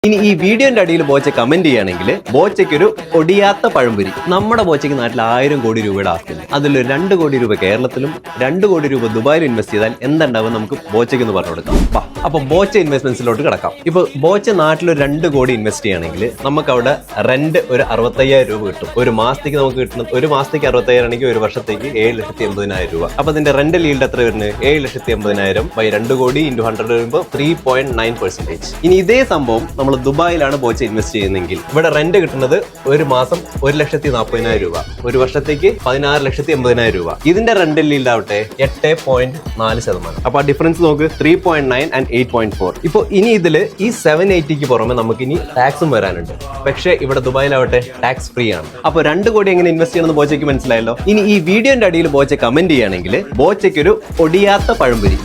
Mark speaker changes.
Speaker 1: ഇനി ഈ വീഡിയോന്റെ അടിയിൽ ബോച്ച കമന്റ് ചെയ്യുകയാണെങ്കിൽ ബോച്ചയ്ക്ക് ഒരു ഒടിയാത്ത പഴംപൊരി. നമ്മുടെ ബോച്ചയ്ക്ക് നാട്ടിൽ 1000 കോടി രൂപയുടെ ആസ്തി, അതിൽ 2 കോടി രൂപ കേരളത്തിലും 2 കോടി രൂപ ദുബായിലും ഇൻവെസ്റ്റ് ചെയ്താൽ എന്തുണ്ടാവും നമുക്ക് ബോച്ചയ്ക്ക് എന്ന് പറഞ്ഞു കൊടുക്കാം. അപ്പൊ ബോച്ച ഇൻവെസ്റ്റ്മെന്റ്സിലോട്ട് കിടക്കാം. ഇപ്പൊ ബോച്ച നാട്ടിൽ ഒരു 2 കോടി ഇൻവെസ്റ്റ് ചെയ്യുകയാണെങ്കിൽ നമുക്ക് അവിടെ റെന്റ് ഒരു 65,000 രൂപ കിട്ടും. ഒരു മാസത്തേക്ക് നമുക്ക് കിട്ടുന്നത്, ഒരു മാസത്തേക്ക് 65,000 ആണെങ്കിൽ ഒരു വർഷത്തേക്ക് 7,80,000 രൂപ. അപ്പൊ അതിന്റെ റെന്റൽ ഈൽഡ് എത്ര വരുന്നത്? 7,80,000 ബൈ 2 കോടി ഇൻറ്റു 100 വരുമ്പോൾ 3.9%. ഇനി ഇതേ സംഭവം നമ്മൾ ദുബായിലാണ് ബോച്ച ഇൻവെസ്റ്റ് ചെയ്യുന്നതെങ്കിൽ ഇവിടെ റെന്റ് കിട്ടുന്നത് ഒരു മാസം 1,40,40,000 രൂപ, ഒരു വർഷത്തേക്ക് 16,80,000 രൂപ. ഇതിന്റെ റെന്റൽ ഈൽഡ് ആവട്ടെ 8.4%. അപ്പൊ ആ ഡിഫറൻസ് നോക്ക്, 3.9 ആൻഡ് 8.4. ഇപ്പൊ ഇനി ഇതില് ഈ 780ക്ക് പുറമെ നമുക്ക് ഇനി ടാക്സും വരാനുണ്ട്. പക്ഷേ ഇവിടെ ദുബായിലാവട്ടെ ടാക്സ് ഫ്രീ ആണ്. അപ്പൊ 2 കോടി എങ്ങനെ ഇൻവെസ്റ്റ് ചെയ്യണമെന്ന് ബോച്ചയ്ക്ക് മനസ്സിലായല്ലോ. ഇനി ഈ വീഡിയോന്റെ അടിയിൽ ബോച്ച കമന്റ് ചെയ്യുകയാണെങ്കിൽ ബോച്ചയ്ക്ക് ഒരു ഒടിയാത്ത പഴംപൊരി.